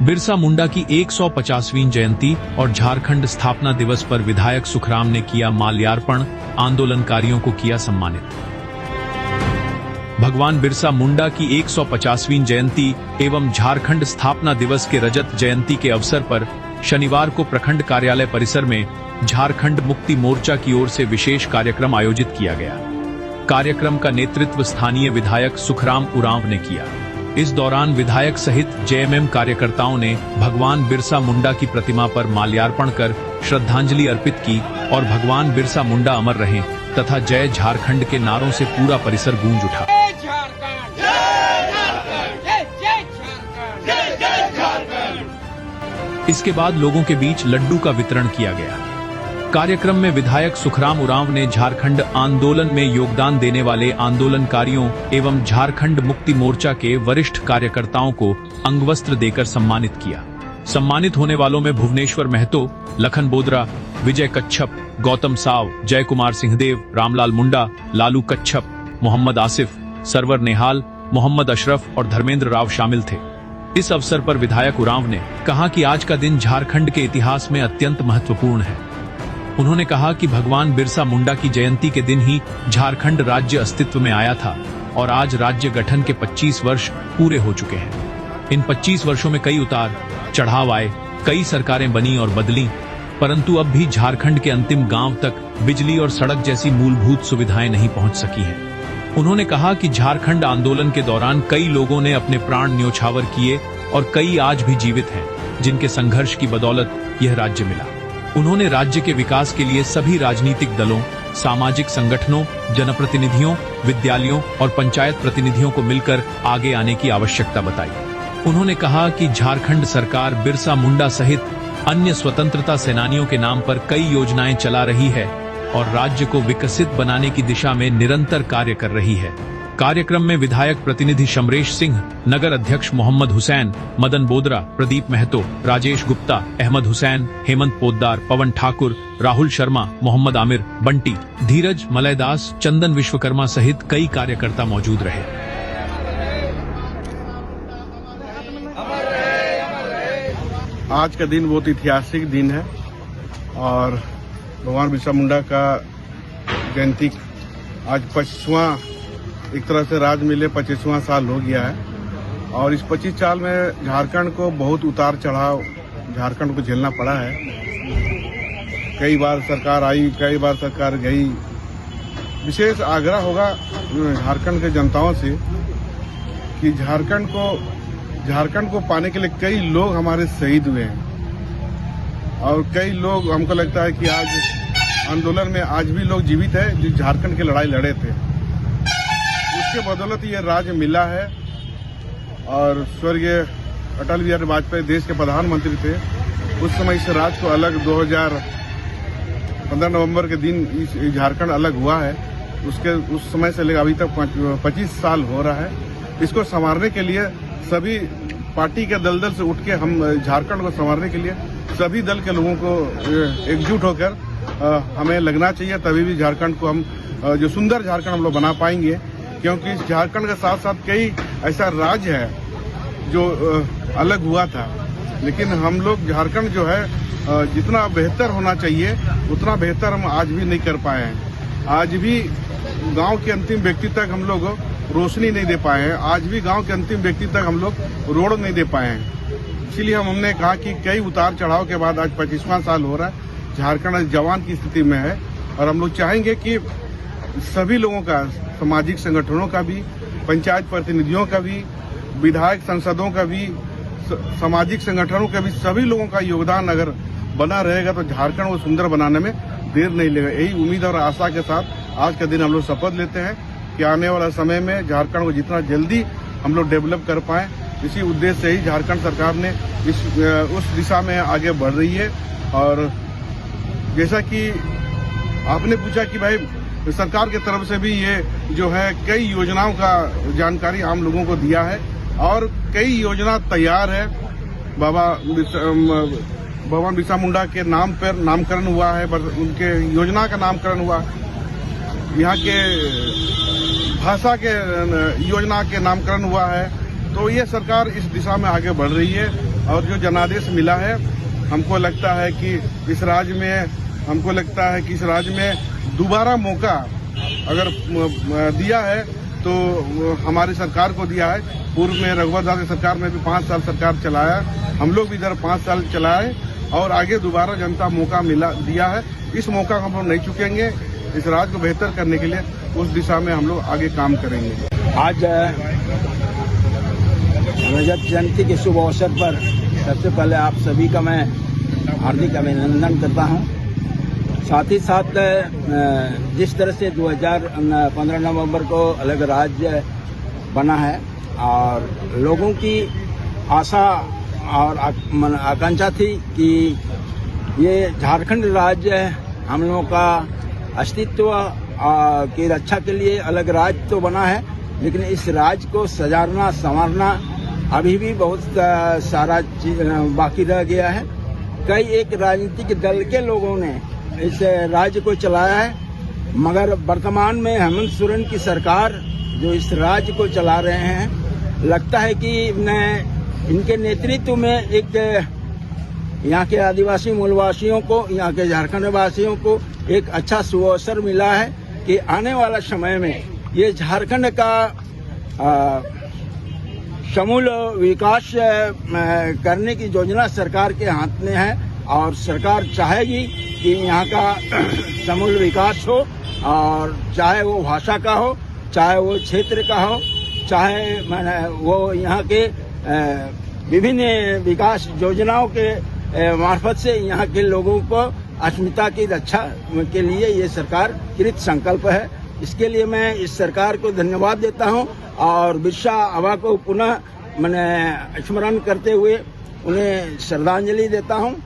बिरसा मुंडा की 150वीं जयंती और झारखंड स्थापना दिवस पर विधायक सुखराम ने किया माल्यार्पण, आंदोलनकारियों को किया सम्मानित। भगवान बिरसा मुंडा की 150वीं जयंती एवं झारखंड स्थापना दिवस के रजत जयंती के अवसर पर शनिवार को प्रखंड कार्यालय परिसर में झारखंड मुक्ति मोर्चा की ओर से विशेष कार्यक्रम आयोजित किया गया। कार्यक्रम का नेतृत्व स्थानीय विधायक सुखराम उरांव ने किया। इस दौरान विधायक सहित जेएमएम कार्यकर्ताओं ने भगवान बिरसा मुंडा की प्रतिमा पर माल्यार्पण कर श्रद्धांजलि अर्पित की और भगवान बिरसा मुंडा अमर रहें तथा जय झारखंड के नारों से पूरा परिसर गूंज उठा। इसके बाद लोगों के बीच लड्डू का वितरण किया गया। कार्यक्रम में विधायक सुखराम उरांव ने झारखंड आंदोलन में योगदान देने वाले आंदोलनकारियों एवं झारखंड मुक्ति मोर्चा के वरिष्ठ कार्यकर्ताओं को अंगवस्त्र देकर सम्मानित किया। सम्मानित होने वालों में भुवनेश्वर महतो, लखन बोदरा, विजय कच्छप, गौतम साव, जय कुमार सिंहदेव, रामलाल मुंडा, लालू कच्छप, मोहम्मद आसिफ, सरवर नेहाल, मोहम्मद अशरफ और धर्मेंद्र राव शामिल थे। इस अवसर पर विधायक उरांव ने कहा कि आज का दिन झारखंड के इतिहास में अत्यंत महत्वपूर्ण है। उन्होंने कहा कि भगवान बिरसा मुंडा की जयंती के दिन ही झारखंड राज्य अस्तित्व में आया था और आज राज्य गठन के 25 वर्ष पूरे हो चुके हैं। इन 25 वर्षों में कई उतार चढ़ाव आए, कई सरकारें बनी और बदली, परंतु अब भी झारखंड के अंतिम गांव तक बिजली और सड़क जैसी मूलभूत सुविधाएं नहीं पहुंच सकी हैं। उन्होंने कहा कि झारखंड आंदोलन के दौरान कई लोगों ने अपने प्राण न्योछावर किए और कई आज भी जीवित हैं, जिनके संघर्ष की बदौलत यह राज्य मिला। उन्होंने राज्य के विकास के लिए सभी राजनीतिक दलों, सामाजिक संगठनों, जनप्रतिनिधियों, विद्यालयों और पंचायत प्रतिनिधियों को मिलकर आगे आने की आवश्यकता बताई। उन्होंने कहा कि झारखंड सरकार बिरसा मुंडा सहित अन्य स्वतंत्रता सेनानियों के नाम पर कई योजनाएं चला रही है और राज्य को विकसित बनाने की दिशा में निरंतर कार्य कर रही है। कार्यक्रम में विधायक प्रतिनिधि शमरेश सिंह, नगर अध्यक्ष मोहम्मद हुसैन, मदन बोदरा, प्रदीप महतो, राजेश गुप्ता, अहमद हुसैन, हेमंत पोद्दार, पवन ठाकुर, राहुल शर्मा, मोहम्मद आमिर, बंटी, धीरज, मलयदास, चंदन विश्वकर्मा सहित कई कार्यकर्ता मौजूद रहे। आज का दिन बहुत ऐतिहासिक दिन है और भगवान बिरसा मुंडा का जयंती आज 25वां, एक तरह से राज मिले 25वां साल हो गया है और इस 25 साल में झारखंड को बहुत उतार चढ़ाव झारखंड को झेलना पड़ा है। कई बार सरकार आई, कई बार सरकार गई। विशेष आग्रह होगा झारखंड के जनताओं से कि झारखंड को पाने के लिए कई लोग हमारे शहीद हुए हैं और कई लोग, हमको लगता है कि आज आंदोलन में आज भी लोग जीवित है जो झारखंड की लड़ाई लड़े थे। उसके बदौलत ये राज्य मिला है और स्वर्गीय अटल बिहारी वाजपेयी देश के प्रधानमंत्री थे। उस समय इस राज्य को अलग 2015 नवंबर के दिन इस झारखंड अलग हुआ है। उस समय से लेकर अभी तक 25 साल हो रहा है। इसको संवारने के लिए सभी पार्टी के दल से उठ के हम झारखंड को संवारने के लिए सभी दल के लोगों को एकजुट होकर हमें लगना चाहिए, तभी भी झारखंड को हम जो सुंदर झारखंड हम लोग बना पाएंगे। क्योंकि इस झारखंड के साथ साथ कई ऐसा राज्य है जो अलग हुआ था, लेकिन हम लोग झारखंड जो है जितना बेहतर होना चाहिए उतना बेहतर हम आज भी नहीं कर पाए हैं। आज भी गांव के अंतिम व्यक्ति तक हम लोग रोशनी नहीं दे पाए हैं। आज भी गांव के अंतिम व्यक्ति तक हम लोग रोड नहीं दे पाए हैं। इसीलिए हमने कहा कि कई उतार चढ़ाव के बाद आज 25वां साल हो रहा है। झारखंड जवान की स्थिति में है और हम लोग चाहेंगे कि सभी लोगों का, सामाजिक संगठनों का भी, पंचायत प्रतिनिधियों का भी, विधायक सांसदों का भी, सामाजिक संगठनों का भी, सभी लोगों का योगदान अगर बना रहेगा तो झारखंड को सुंदर बनाने में देर नहीं लगेगा। यही उम्मीद और आशा के साथ आज का दिन हम लोग शपथ लेते हैं कि आने वाला समय में झारखंड को जितना जल्दी हम लोग डेवलप कर पाएं, इसी उद्देश्य से ही झारखंड सरकार ने उस दिशा में आगे बढ़ रही है। और जैसा कि आपने पूछा कि भाई सरकार की तरफ से भी ये जो है कई योजनाओं का जानकारी आम लोगों को दिया है और कई योजना तैयार है। भगवान बिरसा मुंडा के नाम पर नामकरण हुआ है, उनके योजना का नामकरण हुआ, यहाँ के भाषा के योजना के नामकरण हुआ है। तो ये सरकार इस दिशा में आगे बढ़ रही है और जो जनादेश मिला है, हमको लगता है कि इस राज्य में दोबारा मौका अगर दिया है तो हमारी सरकार को दिया है। पूर्व में रघुवर दास की सरकार में भी 5 साल सरकार चलाया, हम लोग भी इधर 5 साल चलाए और आगे दोबारा जनता मौका दिया है। इस मौका को हम लोग नहीं चुकेंगे। इस राज्य को बेहतर करने के लिए उस दिशा में हम लोग आगे काम करेंगे। आज रजत जयंती के शुभ अवसर पर सबसे पहले आप सभी का मैं हार्दिक अभिनंदन करता हूं। साथ ही साथ जिस तरह से 2015 नवंबर को अलग राज्य बना है और लोगों की आशा और आकांक्षा थी कि ये झारखंड राज्य हम लोगों का अस्तित्व की रक्षा के लिए अलग राज्य तो बना है, लेकिन इस राज्य को सजाना संवारना अभी भी बहुत सारा चीज बाकी रह गया है। कई एक राजनीतिक दल के लोगों ने इस राज्य को चलाया है, मगर वर्तमान में हेमंत सोरेन की सरकार जो इस राज्य को चला रहे हैं, लगता है कि इनके नेतृत्व में एक यहाँ के आदिवासी मूलवासियों को, यहाँ के झारखंड वासियों को एक अच्छा सुअवसर मिला है कि आने वाला समय में ये झारखंड का समूल विकास करने की योजना सरकार के हाथ में है और सरकार चाहेगी कि यहाँ का समूल विकास हो, और चाहे वो भाषा का हो, चाहे वो क्षेत्र का हो, चाहे वो यहाँ के विभिन्न विकास योजनाओं के मार्फत से यहाँ के लोगों को अस्मिता की रक्षा के लिए ये सरकार कृत संकल्प है। इसके लिए मैं इस सरकार को धन्यवाद देता हूँ और बिरसा आबा को पुनः मैंने स्मरण करते हुए उन्हें श्रद्धांजलि देता हूँ।